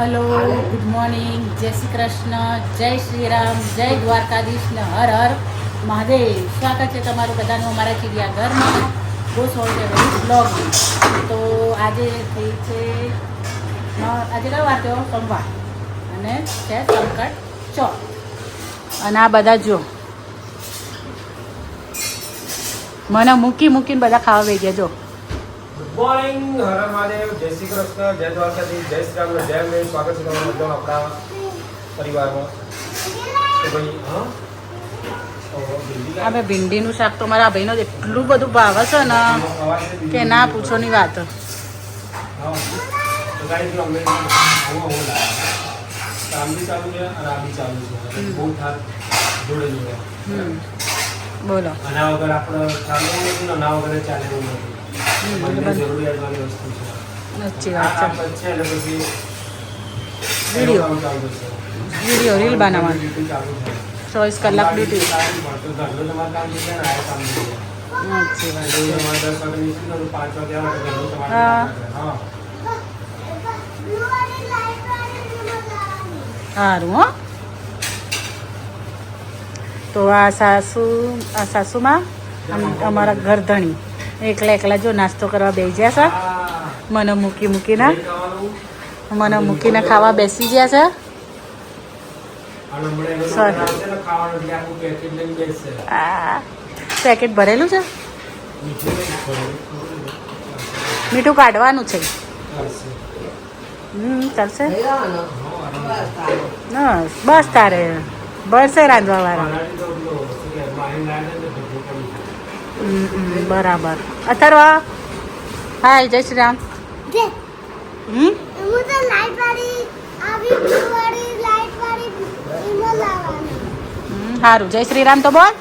Hello, good morning, જય શ્રી કૃષ્ણ, જય શ્રી રામ, જય દ્વારકાધીશ ને હર હર મહાદેવ. સ્વાગત છે તમારું બધાનું અમારા ચિડિયાઘરમાં બ્લોગ. તો આજે થઈ છે આજે કયો વાર થયો? સોમવાર અને છે સંકટ ચોથ. અને આ બધા જો મને મૂકીને બધા ખાવા બેસી ગયા. જો ગુડ મોર્નિંગ, હર મહાદેવ, જય શ્રી કૃષ્ણ, જય દ્વારકાધીશ, જય શ્રી રામ, જય મેં. સ્વાગત છે તમારું બધા આપણા પરિવારમાં. તો ભાઈ અમે ભીંડીનું શાક તો મારા ભાઈનો એટલું બધું ભાવે છે ને કે ના પૂછો ની વાત. તો ગાઈસ અમે આમ બી ચાલુ છે અને આ બી ચાલુ છે. બહુ થાક જોડે જોડે. બોલો. આના વગર આપણે ચાલવું નથી ને આના વગર ચાલવું નથી. બંને જરૂરિયાતવાળી વસ્તુ છે. સાચી વાત છે. છે એટલે પછી વિડીયો રીલ બનાવવાની ડ્યુટી ચાલુ છે. 24 કલાક ડ્યુટી. ઘરનું તમારું કામ છે ને આ કામ છે. સાચી વાત છે. 10 વાગે નીકળી 5 વાગે આવે તો ઘરનું તમારું હા. હા. સારું હો. તો આ સાસુમાં અને અમારા ઘરધણી એકલા જો નાસ્તો કરવા બેસી ગયા છે. મને મૂકીને ખાવા બેસી ગયા છે. પેકેટ ભરેલું છે. મીઠું કાઢવાનું છે. ચાલશે. બસ તારે ભરશે રાંધવા વાળા. બરાબર. અથર્વા, હાય, જય શ્રી રામ. સારું, જય શ્રી રામ તો બોલ.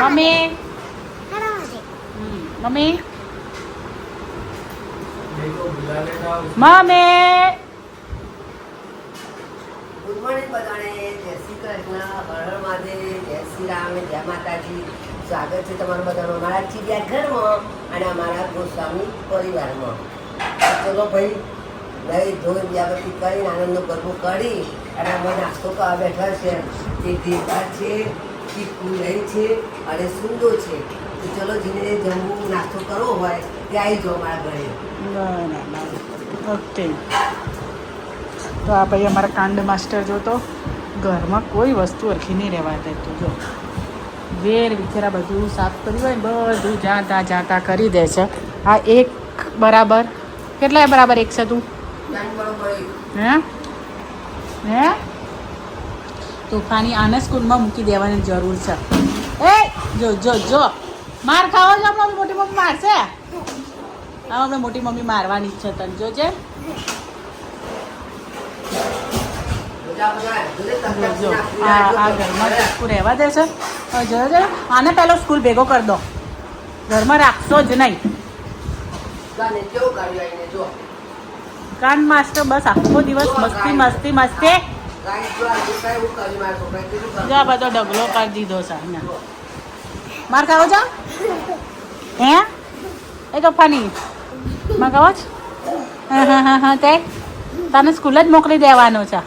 મમ્મી મમ્મી ગુડ મોર્નિંગ બધાને. જય શ્રી કૃષ્ણ, હર હર મહાદેવ, જય શ્રી રામ, જય માતાજી. સ્વાગત છે તમારું બધાનું અમારા ચિડિયાઘરમાં અને અમારા ગોસ્વામી પરિવારમાં. ચલો ભાઈ, લઈ ધોઈ વ્યાવતી કરીને આનંદનો ગરબો કરી અને અમે નાસ્તો કરવા બેઠા છે. તે દેવતા છે, ચીકુ રહી છે અને સુંદો છે. તો ચલો જેને જમવું નાસ્તો કરવો હોય તે આવી જાઓ મારા ઘરે. ઓકે. તો આ ભાઈ અમારા કાંડ માસ્ટર જોતો ઘરમાં કોઈ વસ્તુ અરખી નહીં રહેવા દેતું. જો વેર વિખેરા બધું સાફ કર્યું હોય ને બધું જાતા કરી દે છે. આ એક બરાબર કેટલાય બરાબર એક છે તું? હે તોફાની આને સ્કૂલમાં મૂકી દેવાની જરૂર છે. એ જો માર ખાવો છો આપણે મોટી મમ્મી મારશે. હા, આપણે મોટી મમ્મી મારવાની જ છે તને. જોજે આ ઘરમાં સ્કૂલ રહેવા દે છે. જોજો આને પહેલો સ્કૂલ ભેગો કરી દો. ઘરમાં રાખશો જ નહીં. કાન માસ્ટર બસ આખો દિવસ મસ્તી જો આ બધો ડગલો કરી દીધો છે. માર ખાવો છો? હે એ તોફાની માર ખાવો છો? હા તે તને સ્કૂલ જ મોકલી દેવાનો છે.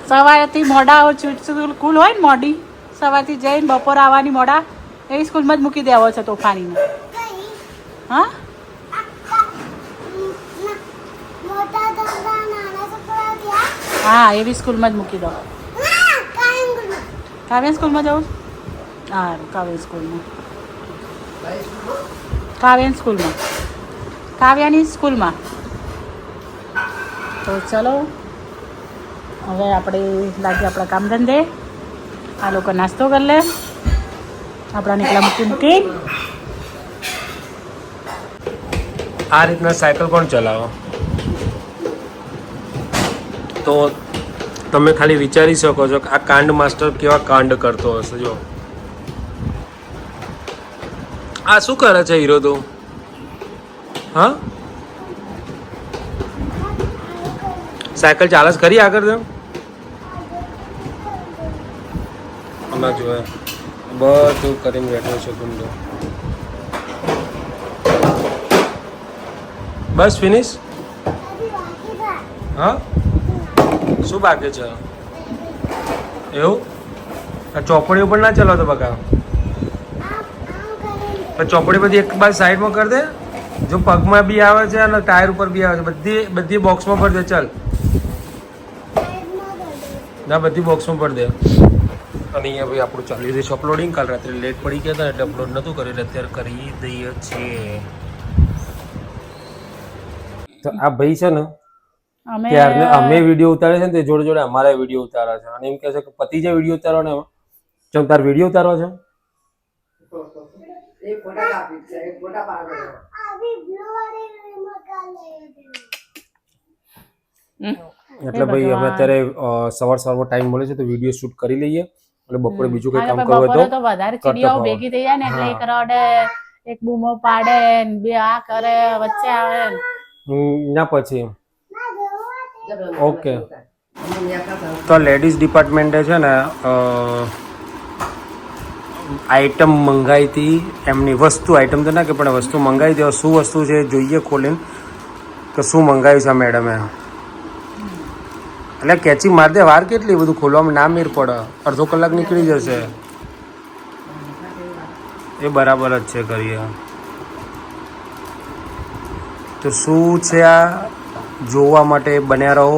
સવારથી મોડા સ્કૂલ હોય ને મોડી સવારથી જઈને બપોર આવવાની મોડા એવી સ્કૂલમાં જ મૂકી દેવો છે તોફાનીને. હા હા એવી સ્કૂલમાં જ મૂકી દો. કાવ્યા સ્કૂલમાં જવું? હા કાવ્યાની સ્કૂલમાં. તો ચલો હવે આપણે લાગીએ આપણા કામ ધંધે. આ લોકો નાસ્તો કરી લે. આપણા નીકળા મૂકી. આ રીતના સાયકલ પણ ચલાવો તો તમે ખાલી વિચારી શકો છો કે આ કાંડ માસ્ટર કેવા કાંડ કરતો હશે. જો આ શું કરે છે હીરો તું? હા, સાયકલ ચાલે જ ખરી આગળ? તેમ હમણાં જોયા બધું કરીને બેઠો છો ગુંડો. બસ ફિનિશ. હા શું બાકી છે એવું આ ચોપડીઓ પણ ના ચલાવતો બકા ચોપડી બધી એક બાજુ સાઈડમાં કરી દે જો પગમાં બી આવે છે અને ટાયર ઉપર બી આવે છે બધી બોક્સમાં ભરી દે ચાલ ના બધી બોક્સમાં ભરી દે અને અહીંયા ભાઈ આપણું ચાલી રહ્યું છે અપલોડિંગ કાલ રાત્રે લેટ પડી ગયા હતા એટલે અપલોડ નહોતું કર્યું એટલે અત્યારે કરી દઈએ છીએ તો આ ભાઈ છે ને ત્યારને અમે વિડીયો ઉતારે છે ને તે જોડે જોડે અમારા વિડીયો ઉતારા છે અને એમ કહે છે કે પતિ જે વિડીયો ઉતારવાનો એમાં ચમ તાર વિડીયો ઉતારવા છે એક ફોટા કાપી છે એક ફોટા પાડો એટલે ભાઈ અમે અત્યારે સવારમાં ટાઈમ મળે છે તો વિડીયો શૂટ કરી લઈએ એટલે બપોરે બીજું કઈ કામ કરવું હોય તો વધારે ચીડીઓ ભેગી થઈ જાય ને એટલે એક રડે એક બૂમો પાડે ને બે આ કરે વચ્ચે આવે ના પછી ઓકે તો લેડીઝ ડિપાર્ટમેન્ટે છે ને આઈટમ મંગાવી હતી એમની વસ્તુ આઈટમ તો ના કે પણ વસ્તુ મંગાવી દો શું વસ્તુ છે જોઈએ ખોલીને કે શું મંગાવ્યું છે મેડમે એટલે કેચી માર દે વાર કેટલી બધું ખોલવામાં ના મેર પડે અડધો કલાક નીકળી જશે એ બરાબર જ છે કરીએ તો શું છે આ જોવા માટે બન્યા રહો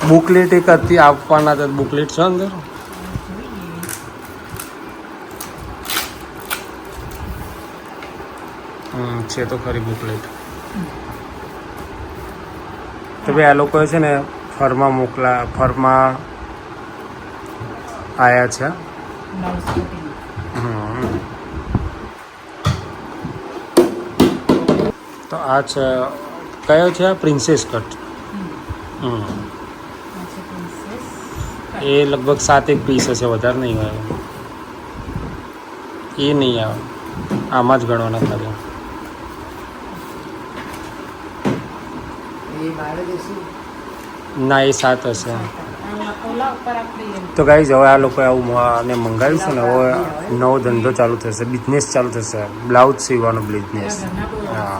બુકલેટ એક હતી આપવાના હતા બુકલેટ છે અંદર છે તો ખરી બુકલેટ તો ભાઈ આ લોકોએ છે ને ફરમાં આયા છે તો આ છે કયો છે પ્રિન્સેસ કટ એ લગભગ 7 પીસ હશે વધારે નહીં આવે એ નહીં આવે આમાં જ ગણવાના ખાલી ના એ 7 હશે તો ગાઈઝ હવે આ લોકોએ આવું અને મંગાવ્યું છે ને હવે નવો ધંધો ચાલુ થશે બિઝનેસ ચાલુ થશે બ્લાઉઝ સીવવાનો બિઝનેસ હા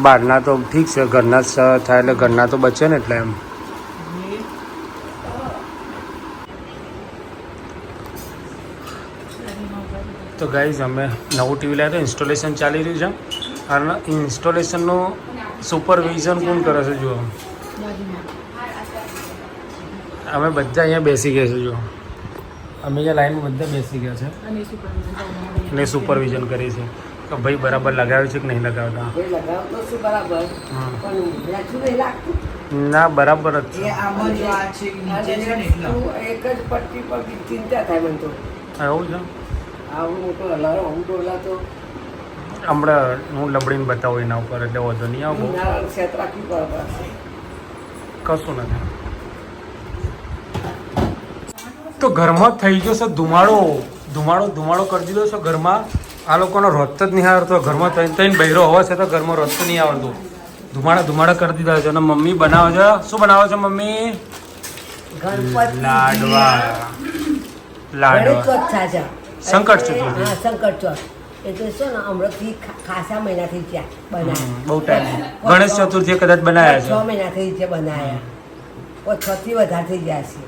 બહારના તો ઠીક છે ઘરના થાય એટલે ઘરના તો બચે ને એટલે એમ તો ગાઈઝ અમે નવું ટીવી લાવ્યા તો ઇન્સ્ટોલેશન ચાલી રહ્યું છે અને ઇન્સ્ટોલેશનનું સુપરવિઝન કોણ કરે છે જુઓ અમે બધા અહીંયા બેસી ગયા છે જુઓ અમે અહીંયા લાઈનમાં બધા બેસી ગયા છે અને સુપરવિઝન કરી છે કે ભાઈ બરાબર લગાવ્યું છે કે નહીં લગાવતા ના બરાબર જ છે એક જ પટ્ટી પર ચિંતા થાય મને તો એવું છે આવું મોટો હલારો હું ડોલા તો હમણાં હું લબડીને બતાવું એના ઉપર એટલે વધુ નહીં આવું સેટ રાખવી પડે કશું નથી તો ઘરમાં થઈ ગયો છે ધુમાડો કરી દીધો છે ઘરમાં આ લોકોનો રોત જ નહીં આવડતો ઘરમાં ત્રણ બહેરો હોવા છે તો ઘરમાં રોત નહીં આવડતું ધુમાડા કરી દીધા છે અને મમ્મી બનાવે છે શું બનાવે છે મમ્મી લાડવા સંકટ ચતુર્થી સંકટ ચોથ એટલે શું ને હમણાંથી ખાસા મહિનાથી ત્યાં બનાવ્યા બહુ ટાઈમ ગણેશ ચતુર્થી કદાચ બનાવ્યા છે 6 મહિનાથી છે બનાવ્યા 6 થી વધારે થઈ ગયા છે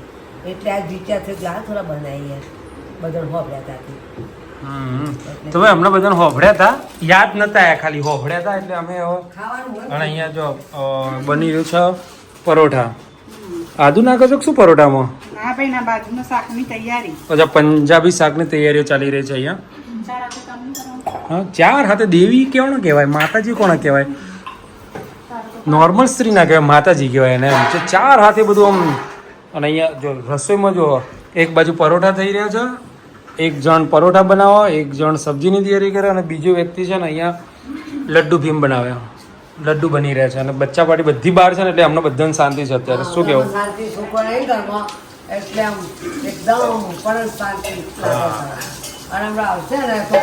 એટલે આ વિચાર છે કે થોડા બનાવીએ બધા હોભળ્યા ત્યાંથી તમે હમણાં બધાને હોભળ્યા હતા યાદ નતા આયા ખાલી હોભળ્યા હતા એટલે અમે ખાવાનું અને અહીંયા જો બની રહ્યું છે પરોઠા આદુ નાખો છો શું પરોઠામાં હા ભાઈ ના બાજુના શાકની તૈયારી અચ્છા પંજાબી શાકની તૈયારીઓ ચાલી રહી છે અહીંયા હા 4 હાથે દેવી કોણ કહેવાય માતાજી કોણ કહેવાય નોર્મલ સ્ત્રી ના કહેવાય માતાજી કહેવાય એને એમ 4 હાથે બધું આમ અને અહીંયા જો રસોઈમાં જો એક બાજુ પરોઠા થઈ રહ્યા છે એક જણ પરોઠા બનાવો એક જણ સબ્જીની તૈયારી કરે અને બીજો વ્યક્તિ છે ને અહીંયા લડ્ડુ ભીમ બનાવ્યા લડ્ડુ બની રહ્યા છે અને બચ્ચા પાર્ટી બધી બહાર છે ને એટલે અમને બધાને શાંતિ છે અત્યારે શું કેવું શાંતિ સુખ નહીં ઘરમાં એટલે આમ એકદમ પરમ શાંતિ અને હમણાં આવશે ને તો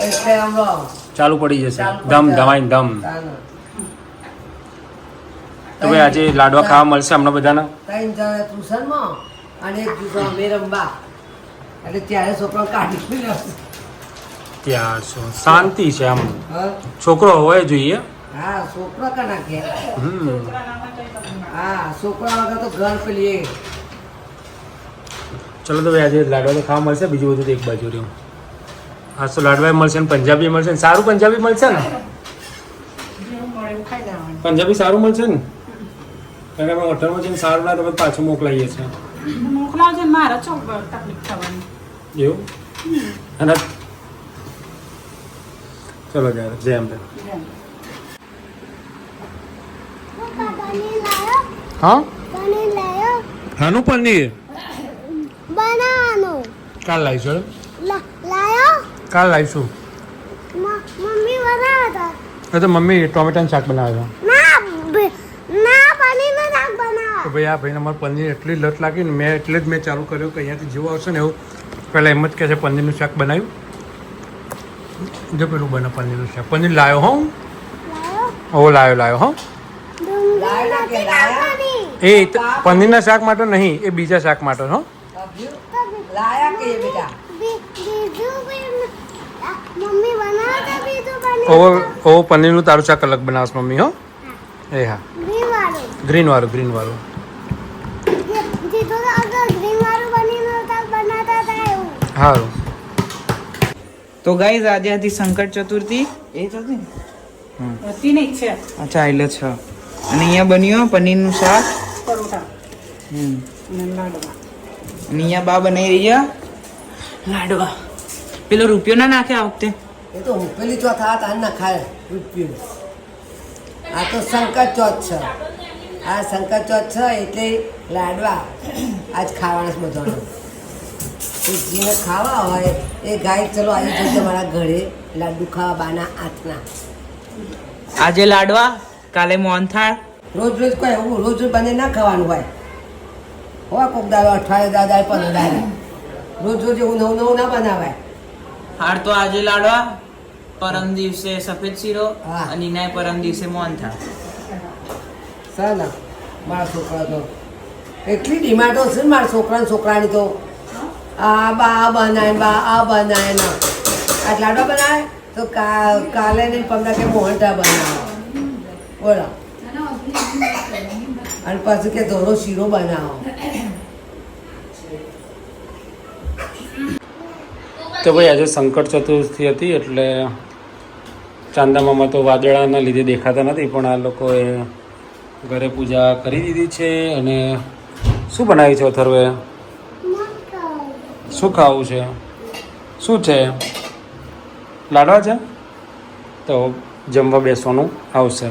એટલે હમણાં ચાલુ પડી જશે ધમ ધમાઈ ધમ તો ભાઈ આજે લાડવા ખાવા મળશે અમને બધાને 3 જણા ટ્યુશનમાં અને એક દિવસો અમે રમવા એટલે ત્યારે છોકરો કાઢી લેશે. ત્યાં શું શાંતિ છે આમ, હા છોકરો હોય જોઈએ. હા છોકરો કા નાખે. હમ હા છોકરા વગર તો ઘર પેલી એ. ચલો તો ભાઈ આજે લાડવા તો ખાવા મળશે, બીજું બધું તો એક બાજુ રહ્યું. આજ તો લાડવા મળશે ને પંજાબી મળશે ને સારું પંજાબી મળશે ને, પંજાબી સારું મળશે ને, કારણ કે અમે હોટલમાં જઈને સારું ના તમે પાછું મોકલાવીએ છીએ મોકલાવજો ને મારે ચોક તકલીફ થવાની. એવું. અને ચલો ત્યારે જય અંબે. હા હાનું પનીર બનાવવાનું કાલ લાવીશું, લાયો કાલ લાવીશું. મમ્મી બનાવતા એ તો મમ્મી ટોમેટાનું શાક બનાવે છે. ના પનીરનું શાક બનાવો. તો ભાઈ આ ભાઈને અમારે પનીર એટલી લત લાગી ને મેં એટલે જ મેં ચાલુ કર્યું કે અહીંયાથી જેવું આવશે ને એવું પહેલાં એમ જ કહે છે પનીરનું શાક બનાવ્યું. જો પેલું બને પનીરનું શાક, પનીર લાવ્યો હો, લાયો લાવ્યો હો. લાયા કે લાયા? એ પનીરના શાક માટે નહીં, એ બીજા શાક માટે હો. લાયા કે બેટા? બીજું મમ્મી બનાવતા બીજું ઓ પનીરનું તારું શાક અલગ બનાવશ મમ્મી હો. એ હા ગ્રીન વાળું. જીતો તો અગર ગ્રીન વાળું પનીરનું શાક બનાવતા હતા એવું. સારું. તો ગાઈઝ આજે હતી સંકટ ચતુર્થી એ જ હતી ને? હતી નહીં છે અચ્છા એટલે 6 અને અહીંયા બન્યું પનીરનું શાક. પરોઠા હમ અને લાડવા. અને અહીંયા બા બનાવી રહ્યા લાડવા. પેલો રૂપિયો ના નાખે આ વખતે. એ તો પેલી ચોથા હાથ ના ખાય રૂપિયો. આ તો શંકર ચોથ છે. આ શંકર ચોથ છે એટલે લાડવા આજ ખાવાના છે બધાને. જેને ખાવા હોય એ ગાય ચલો આવી જશે મારા ઘરે લાડુ ખાવા બાના હાથના. આજે લાડવા, કાલે મોહનથાળ. રોજ રોજ કોઈ એવું રોજ રોજ બને ના ખાવાનું હોય કોક દાડો અઠવાડિયે દાદા 15 દાડા રોજ રોજ એવું નવું નવું ના બનાવાય. હાર તો આજે લાડવા, પરમ દિવસે સફેદ શીરો હા. અને એના પરમ દિવસે મોહનથાળ. સાલા મારા છોકરા તો એટલી ડિમાન્ડો છે ને મારા છોકરાની તો આ બનાય ના આ લાડવા બનાવે તો કાલે નહીં 15 કે મોહનથાળ બનાવો બોલો, અને પછી કે ધોરો શીરો બનાવો. તો ભાઈ આજે સંકટ ચતુર્થી હતી એટલે ચાંદા મામા તો વાદળાના લીધે દેખાતા નથી, પણ આ લોકોએ ઘરે પૂજા કરી દીધી છે. અને શું બનાવ્યું છે અથર્વે? શું ખાવું છે? શું છે? લાડવા છે? તો જમવા બેસવાનું આવશે.